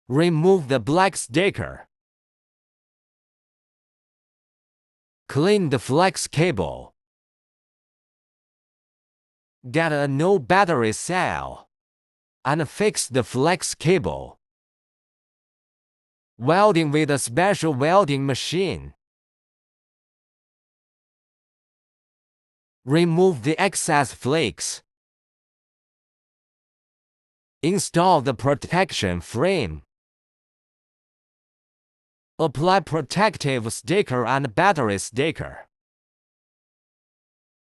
Remove the black sticker. Clean the flex cable. Get a new battery cell and fix the flex cable. Welding with a special welding machine. Remove the excess flakes. Install the protection frame. Apply protective sticker and battery sticker.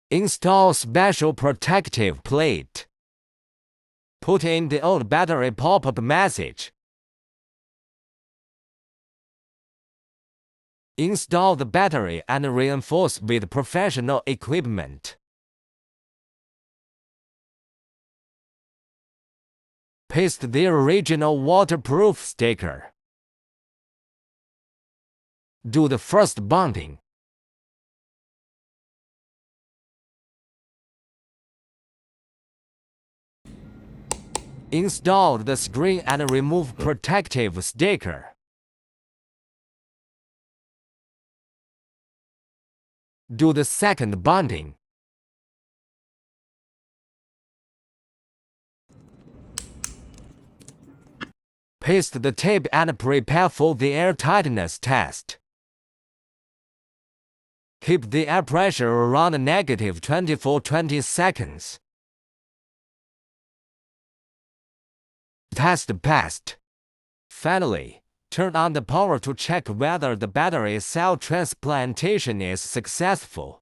Install special protective plate. Put in the old battery pop-up message. Install the battery and reinforce with professional equipment. Paste the original waterproof sticker. Do the first bonding. Install the screen and remove protective sticker. Do the second bonding. Paste the tape and prepare for the air tightness test. Keep the air pressure around -20 for 20 seconds. Test passed. Finally, turn on the power to check whether the battery cell transplantation is successful.